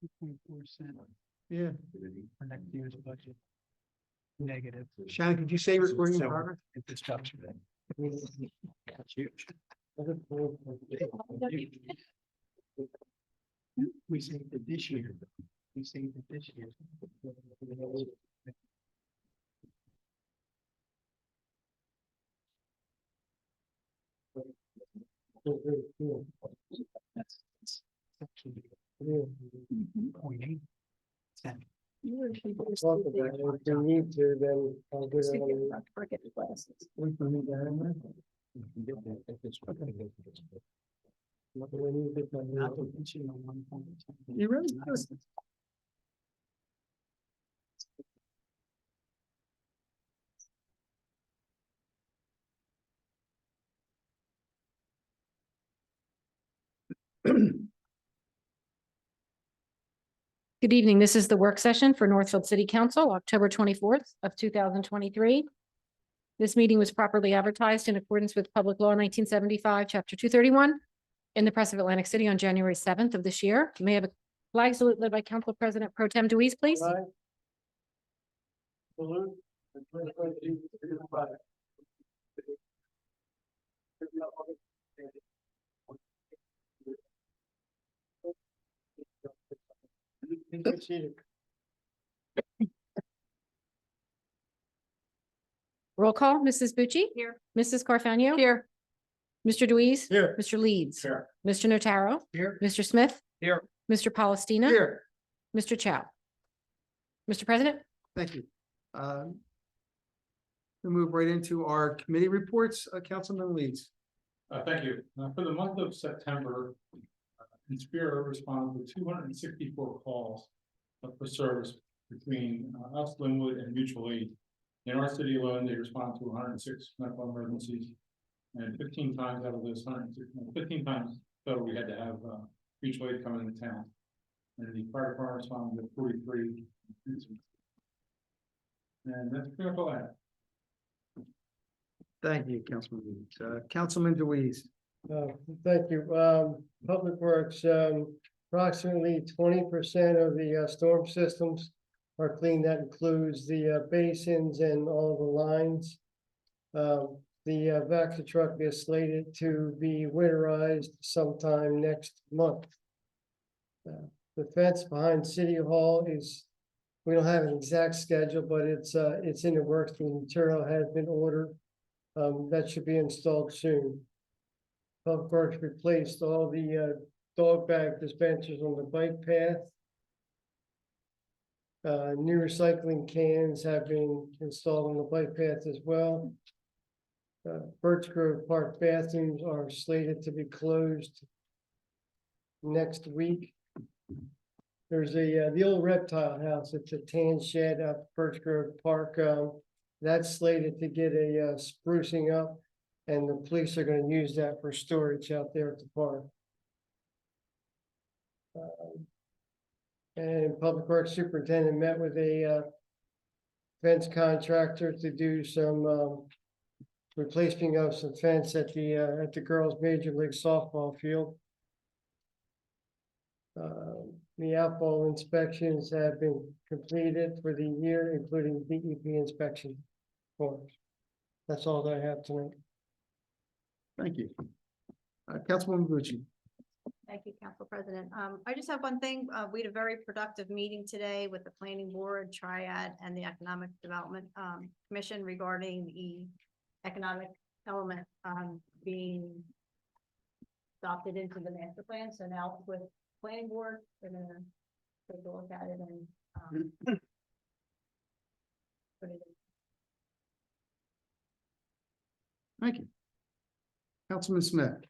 2.4%. Yeah. For next year's budget. Negative. Shannon, could you say recording in progress? Infrastructure. That's huge. We saved it this year. We saved it this year. That's actually 0.8%. If you need to, then I'll get it on. Forget the glasses. We can leave that in there. Not to mention the 1.10. You really? Good evening. This is the work session for Northfield City Council, October 24th of 2023. This meeting was properly advertised in accordance with Public Law 1975, Chapter 231 in the Press of Atlantic City on January 7th of this year. May I have a flag salute led by Council President Pro Tem Deweese, please? Salute. Roll call, Mrs. Bucci? Here. Mrs. Carfagno? Here. Mr. Deweese? Here. Mr. Leeds? Here. Mr. Notaro? Here. Mr. Smith? Here. Mr. Palestina? Here. Mr. Chow? Mr. President? Thank you. We'll move right into our committee reports. Councilman Leeds. Thank you. For the month of September, Inspira responded to 264 calls for service between us, Linwood, and Mutual Aid. In our city alone, they respond to 106 medical emergencies, and 15 times out of those 106, 15 times total, we had to have Mutual Aid come into town. And the fire department responded to 43 incidents. And that's pretty much all I have. Thank you, Councilman Leeds. Councilman Deweese. Thank you. Public Works, approximately 20% of the storm systems are clean. That includes the basins and all the lines. The vacuum truck is slated to be winterized sometime next month. The fence behind City Hall is, we don't have an exact schedule, but it's in the works. The material has been ordered. That should be installed soon. Public Works replaced all the dog bag dispensers on the bike path. New recycling cans have been installed on the bike path as well. Birch Grove Park bathrooms are slated to be closed next week. There's the old reptile house. It's a tan shed at Birch Grove Park. That's slated to get a sprucing up, and the police are going to use that for storage out there at the park. And Public Works Superintendent met with a fence contractor to do some replacing of some fence at the girls' Major League Softball field. The outfall inspections have been completed for the year, including DEP inspection forms. That's all that I have tonight. Thank you. Councilwoman Bucci. Thank you, Council President. I just have one thing. We had a very productive meeting today with the Planning Board, Triad, and the Economic Development Commission regarding the economic element being adopted into the master plan. So now with Planning Board, we're gonna take a look at it and put it in. Thank you. Councilman Smith.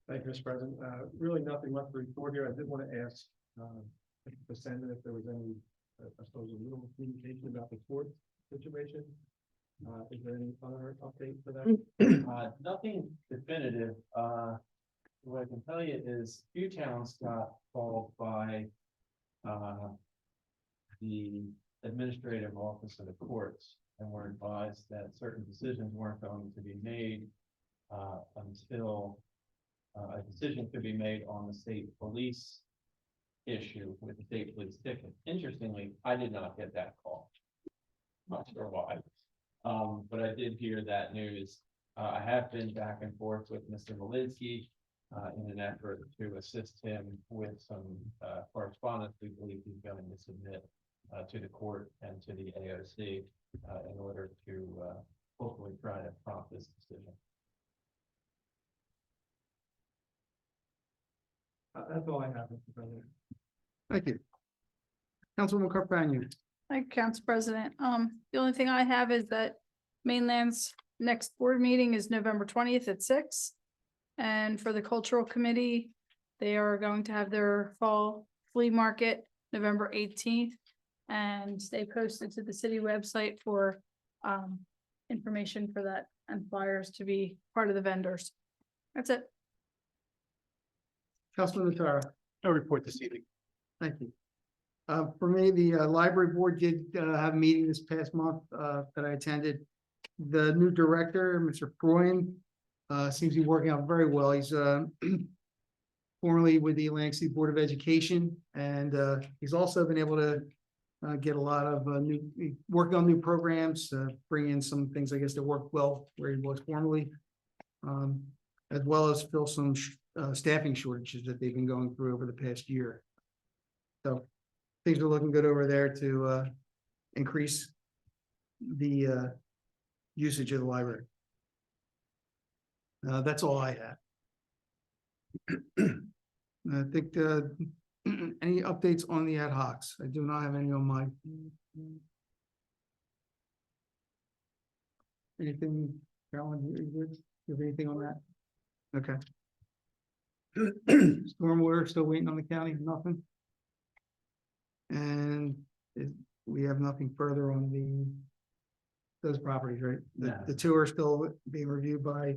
Thank you, Mr. President. Really nothing left to report here. I did want to ask the Senate if there was any, I suppose, a little communication about the court situation. Is there any other update for that? Nothing definitive. What I can tell you is few towns got called by the administrative office of the courts and were advised that certain decisions weren't going to be made until a decision could be made on the state police issue with the state police ticket. Interestingly, I did not get that call. Not sure why. But I did hear that news. I have been back and forth with Mr. Malinsky in an effort to assist him with some correspondence we believe he's going to submit to the court and to the AOC in order to hopefully try to prompt this decision. That's all I have, Mr. President. Thank you. Councilwoman Carfagna. Hi, Council President. The only thing I have is that Mainland's next board meeting is November 20th at 6. And for the Cultural Committee, they are going to have their fall flea market November 18th. And they posted to the city website for information for that and flyers to be part of the vendors. That's it. Councilman Notaro. No report this evening. Thank you. For me, the library board did have a meeting this past month that I attended. The new director, Mr. Freund, seems to be working out very well. He's formerly with the Atlantic City Board of Education, and he's also been able to get a lot of working on new programs, bring in some things, I guess, that work well where he was formerly, as well as fill some staffing shortages that they've been going through over the past year. So things are looking good over there to increase the usage of the library. That's all I have. I think any updates on the ad hocs? I do not have any on my. Anything, Carolyn, you have anything on that? Okay. Stormwater, still waiting on the county, nothing. And we have nothing further on those properties, right? No. The two are still being reviewed by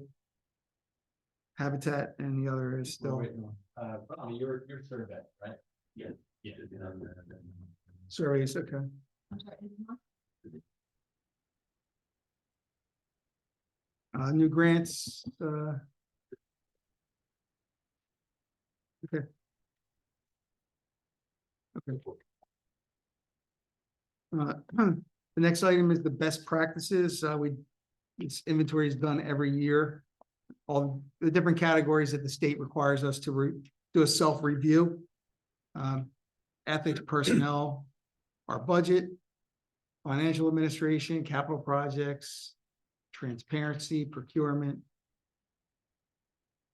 Habitat, and the other is still Your survey, right? Yeah. Yeah. surveys. Okay. New grants. Okay. Okay. The next item is the best practices. This inventory is done every year. All the different categories that the state requires us to do a self-review. Ethics, personnel, our budget, financial administration, capital projects, transparency, procurement.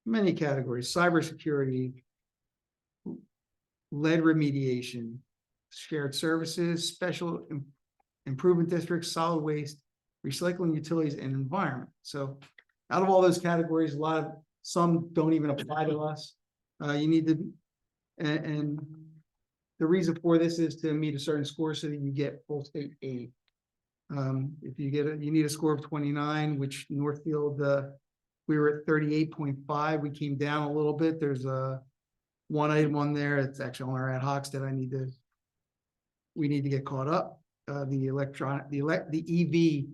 Many categories, cybersecurity, lead remediation, shared services, special improvement districts, solid waste, recycling, utilities, and environment. So out of all those categories, some don't even apply to us. You need to, and the reason for this is to meet a certain score so that you get full state aid. If you you need a score of 29, which Northfield, we were at 38.5. We came down a little bit. There's one item on there. It's actually on our ad hocs that we need to get caught up. The EV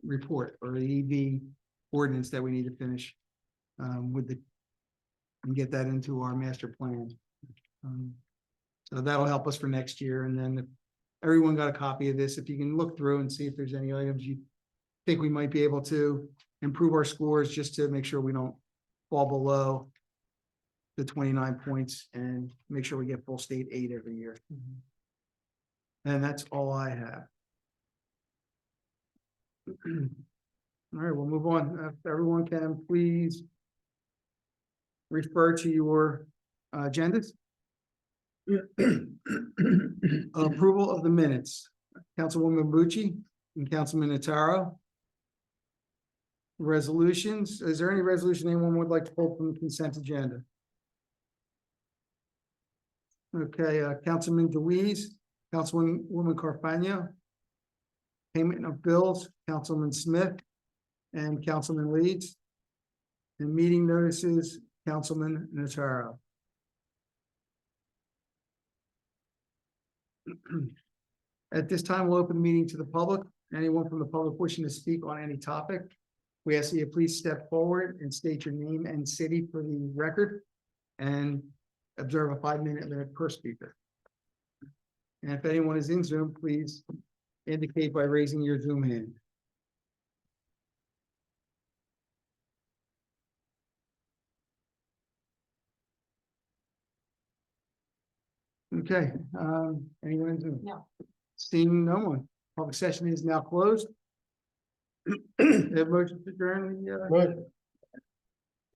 report, or the EV ordinance that we need to finish and get that into our master plan. So that'll help us for next year. And then if everyone got a copy of this, if you can look through and see if there's any items you think we might be able to improve our scores, just to make sure we don't fall below the 29 points and make sure we get full state aid every year. And that's all I have. All right, we'll move on. If everyone can please refer to your agendas. Approval of the minutes. Councilwoman Bucci and Councilman Notaro. Resolutions. Is there any resolution anyone would like to pull from the consent agenda? Okay, Councilman DeWeese, Councilwoman Carfagna. Payment of bills, Councilman Smith and Councilman Leeds. And meeting notices, Councilman Notaro. At this time, we'll open the meeting to the public. Anyone from the public wishing to speak on any topic, we ask that you please step forward and state your name and city for the record. And observe a 5-minute limit per speaker. And if anyone is in Zoom, please indicate by raising your Zoom hand. Okay, anyone in Zoom? No. Seeing no one, public session is now closed. Have motion to adjourn the, Motion.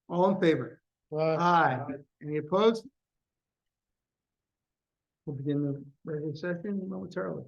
all in favor? Aye. Any opposed? We'll begin the regular session momentarily.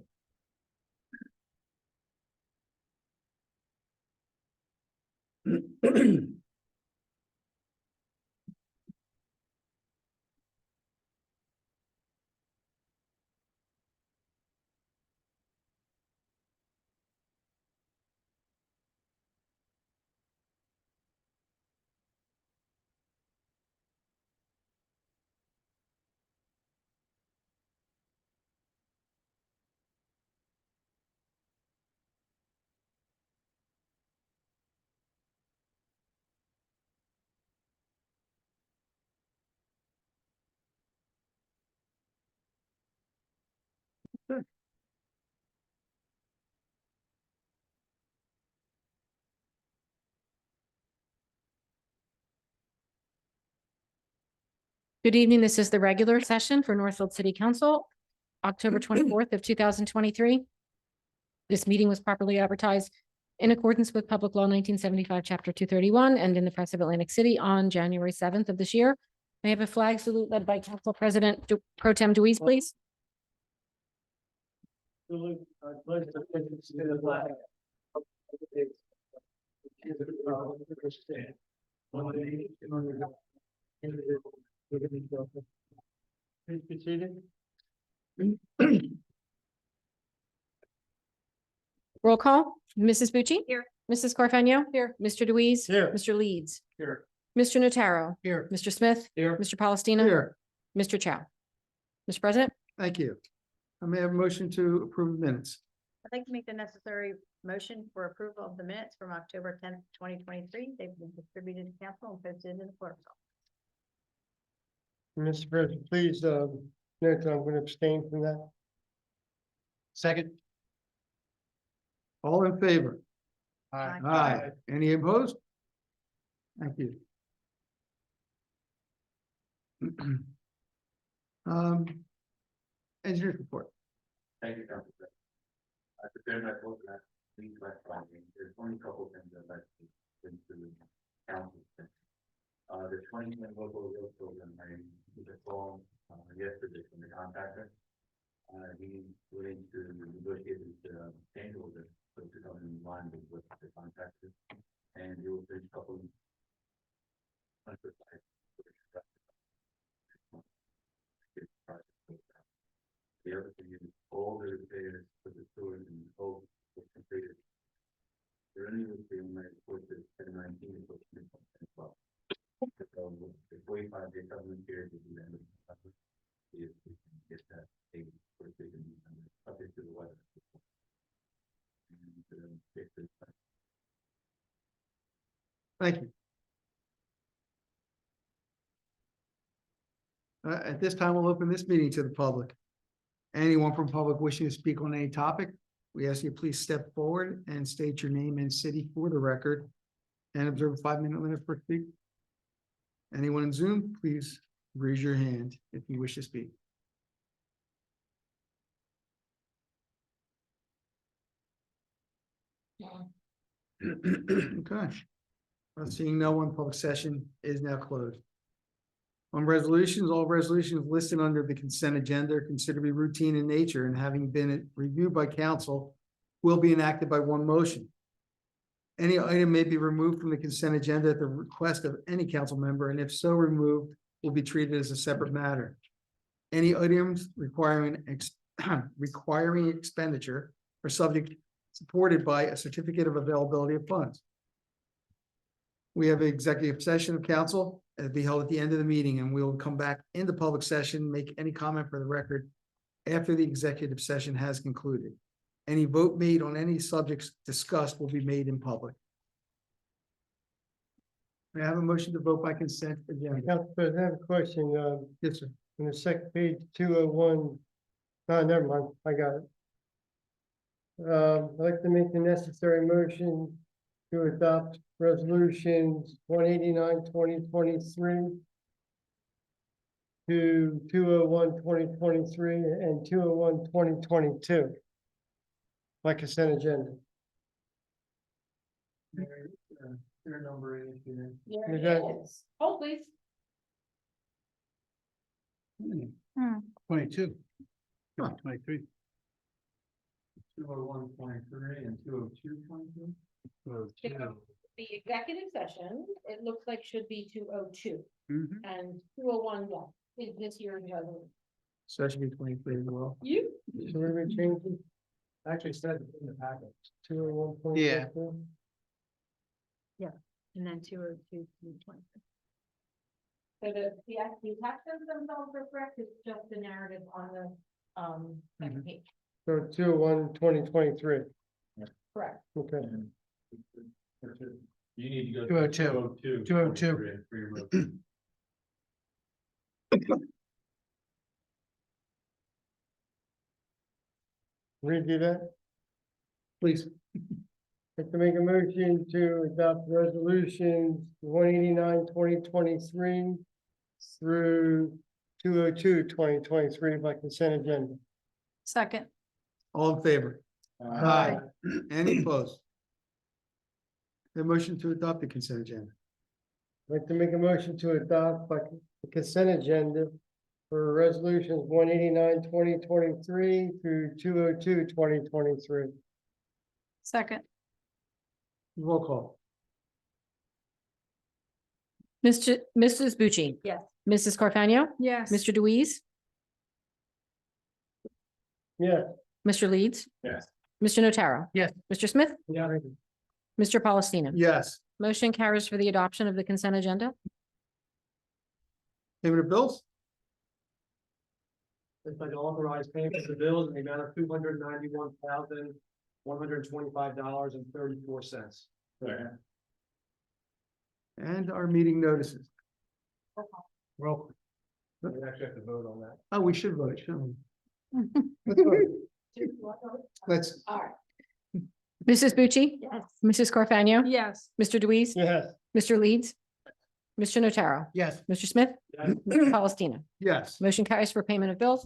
Good evening. This is the regular session for Northfield City Council, October 24th of 2023. This meeting was properly advertised in accordance with Public Law 1975, Chapter 231, and in the Press of Atlantic City on January 7th of this year. May I have a flag salute led by Council President Pro Tem Deweese, please? Please be seated. Roll call. Mrs. Bucci? Here. Mrs. Carfagno? Here. Mr. Deweese? Here. Mr. Leeds? Here. Mr. Notaro? Here. Mr. Smith? Here. Mr. Palestina? Here, Mr. Chow? Mr. President? thank you. I may have a motion to approve minutes. I'd like to make the necessary motion for approval of the minutes from October 10th, 2023. They've been distributed to council and posted in the clerk's office. Mr. President, please, note that I'm going to abstain from that. Second. All in favor? Aye. Aye. Any opposed? Thank you. Engineer's report. Thank you, Council President. I prepared my book and I please my findings. There's only a couple of things I'd like to bring to the council. The 2010 local road program, I took a call yesterday from the contractor. He willing to negotiate the change order so to come in line with what the contractor, and he will bring a couple of the other thing is all the repairs for the sewers and the whole was completed. The only repairs in my report is 2019 is what's been as well. So the 45-day government period is the end of the summer. If we can get that paid for the subject to the weather. And fix it. Thank you. At this time, we'll open this meeting to the public. Anyone from public wishing to speak on any topic, we ask you please step forward and state your name and city for the record and observe a 5-minute limit per speak. Anyone in Zoom, please raise your hand if you wish to speak. Okay. Seeing no one, public session is now closed. On resolutions, all resolutions listed under the consent agenda are considered to be routine in nature and having been reviewed by council will be enacted by one motion. Any item may be removed from the consent agenda at the request of any council member, and if so removed, will be treated as a separate matter. Any items requiring expenditure are supported by a certificate of availability of funds. We have an executive session of council. It'll be held at the end of the meeting, and we will come back into public session, make any comment for the record after the executive session has concluded. Any vote made on any subjects discussed will be made in public. May I have a motion to vote by consent agenda? Council President, I have a question, Yes, sir. on the second page, 201. Never mind, I got it. I'd like to make the necessary motion to adopt resolutions 189/2023 to 201/2023 and 201/2022 by consent agenda. Your number is here. There it got- is. Hold, please. 22. 23. 201/23 and 202/23. The executive session, it looks like should be 202 Mhm. and 201, is this year's resolution. So that should be 23 as well. You? So what are we changing? Actually said in the packet. 201. Yeah. And then 202/20. So the taxes themselves are correct, it's just the narrative on the, second page. So 201/2023. Correct. Okay. You need to go. 202. 202. Redo that. Please. I'd like to make a motion to adopt resolutions 189/2023 through 202/2023 by consent agenda. Second, All in favor? Aye. Any opposed? The motion to adopt the consent agenda. I'd like to make a motion to adopt by the consent agenda for resolutions 189/2023 through 202/2023. second, Roll call. Mrs. Bucci? Yes. Mrs. Carfano? yes. Mr. Deweese? Yeah. Mr. Leeds? Yes. Mr. Notaro? Yes. Mr. Smith? Yeah. Mr. Palestina? Yes. Motion carries for the adoption of the consent agenda. Payment of bills? It's like authorized payment of bills in the amount of $291,125.34. And our meeting notices. Well, we actually have to vote on that. Oh, we should vote, shouldn't we? Let's vote. Let's, All right. Mrs. Bucci? Yes. Mrs. Carfano? Yes, Mr. Deweese? Yes. Mr. Leeds? Mr. Notaro? Yes. Mr. Smith? Yes. Mr. Palestina? yes, Motion carries for payment of bills.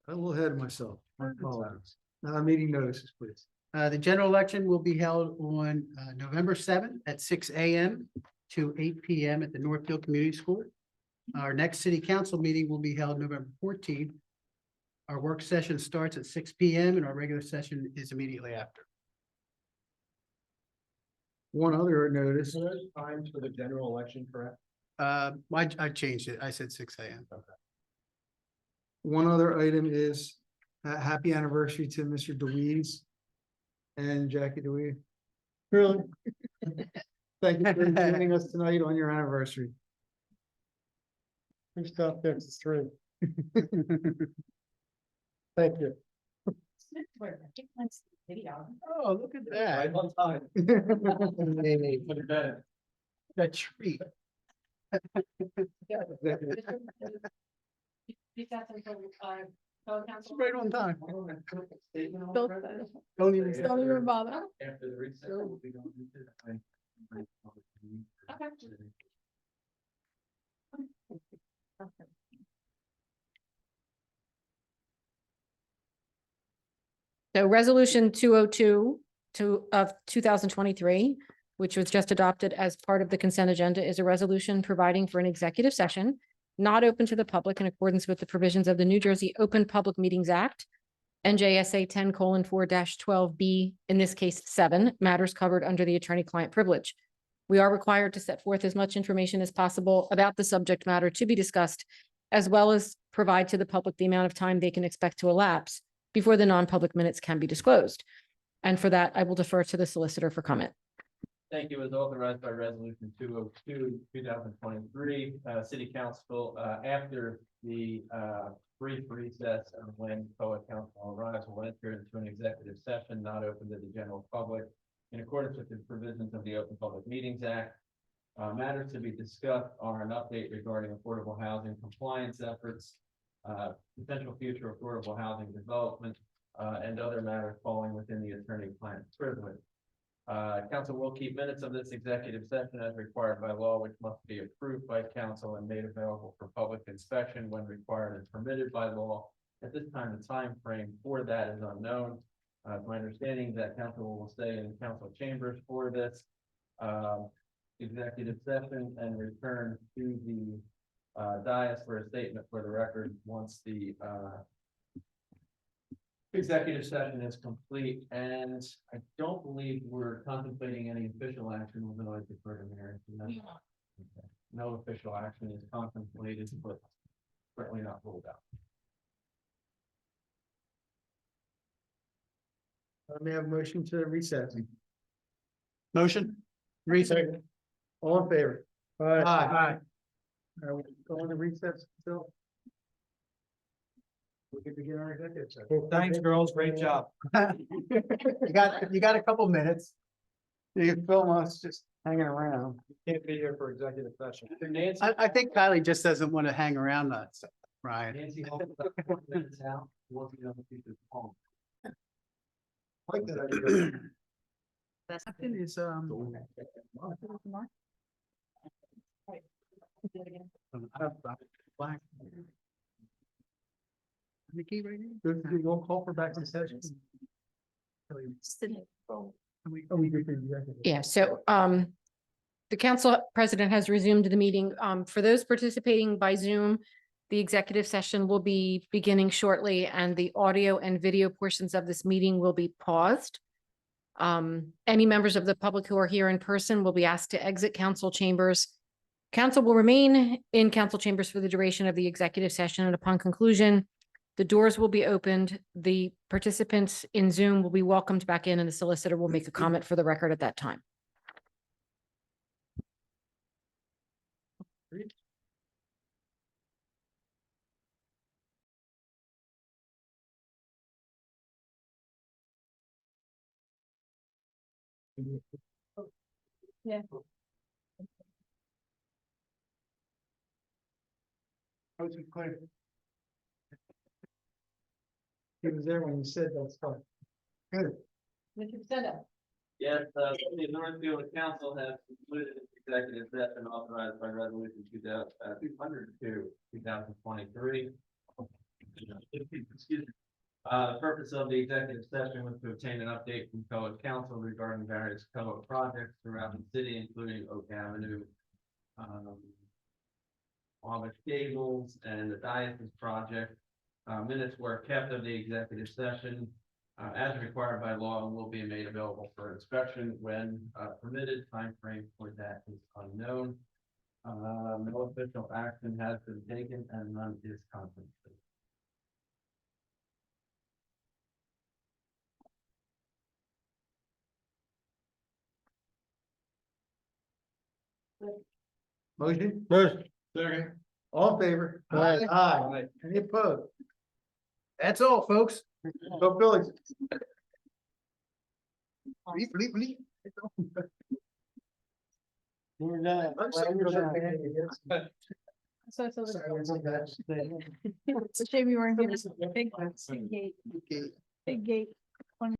I'm a little ahead of myself. My apologies. Meeting notices, please. The general election will be held on November 7th at 6 a.m. to 8 p.m. at the Northfield Community School. Our next city council meeting will be held November 14th. Our work session starts at 6 p.m. and our regular session is immediately after. One other notice, So there's times for the general election, correct? I changed it. I said 6 a.m. one other item is happy anniversary to Mr. Deweese and Jackie Deweese. Really? Thank you for joining us tonight on your anniversary. We stopped there to 3. Thank you. Oh, look at Right that. on time. That tree. It's right on time. Don't even. don't even bother. After the recess, we'll be going into the. So resolution 202 of 2023, which was just adopted as part of the consent agenda, is a resolution providing for an executive session not open to the public in accordance with the provisions of the New Jersey Open Public Meetings Act, NJSA 10:4-12B, in this case 7, matters covered under the attorney-client privilege. We are required to set forth as much information as possible about the subject matter to be discussed, as well as provide to the public the amount of time they can expect to elapse before the non-public minutes can be disclosed. And for that, I will defer to the solicitor for comment. Thank you. As authorized by resolution 202, 2023, city council, after the, brief recess and when co-council arrives, will enter into an executive session not open to the general public in accordance with the provisions of the Open Public Meetings Act. Matters to be discussed are an update regarding affordable housing compliance efforts, potential future affordable housing development, and other matters falling within the attorney-client privilege. Council will keep minutes of this executive session as required by law, which must be approved by council and made available for public inspection when required and permitted by law. At this time, the time frame for that is unknown. It's my understanding that council will stay in council chambers for this executive session and return to the dais for a statement for the record once the executive session is complete, and I don't believe we're contemplating any official action, although I defer to Mary. Okay. No official action is contemplated, but certainly not ruled out. May I have a motion to recess? Motion? Recess. All in favor? Aye. Aye. Are we going to recess still? We can begin our executive session. Thanks, girls. Great job. You got a couple minutes. You can film us just hanging around. Can't be here for executive session. Nancy, I think Kylie just doesn't want to hang around us, Ryan. Nancy, hold about 4 minutes out. We'll be on the future call. Like that idea. Second is, black. Nikki right now? Good, we won't call for back in session. Oh, we did the executive. Yeah, so the council president has resumed the meeting. For those participating by Zoom, the executive session will be beginning shortly and the audio and video portions of this meeting will be paused. Any members of the public who are here in person will be asked to exit council chambers. Council will remain in council chambers for the duration of the executive session, and upon conclusion, the doors will be opened. The participants in Zoom will be welcomed back in, and the solicitor will make a comment for the record at that time. Yeah. How's it clear? He was there when you said that's fine. Good. Yes, the Northfield Council has concluded its executive session authorized by resolution 2023. Excuse me. The purpose of the executive session was to obtain an update from co-ed council regarding various co-ed projects throughout the city, including Oak Avenue, Amish Gables, and the Diocese project. Minutes were kept of the executive session as required by law and will be made available for inspection when permitted. Time frame for that is unknown. No official action has been taken and none is contemplated. Motion? Second. All in favor? Aye. Aye. Any opposed? That's all, folks. Go Billy. We're done. I'm sorry, we're done. So it's a little- Sorry, it's like that. It's a shame you weren't here. Big gate, big gate.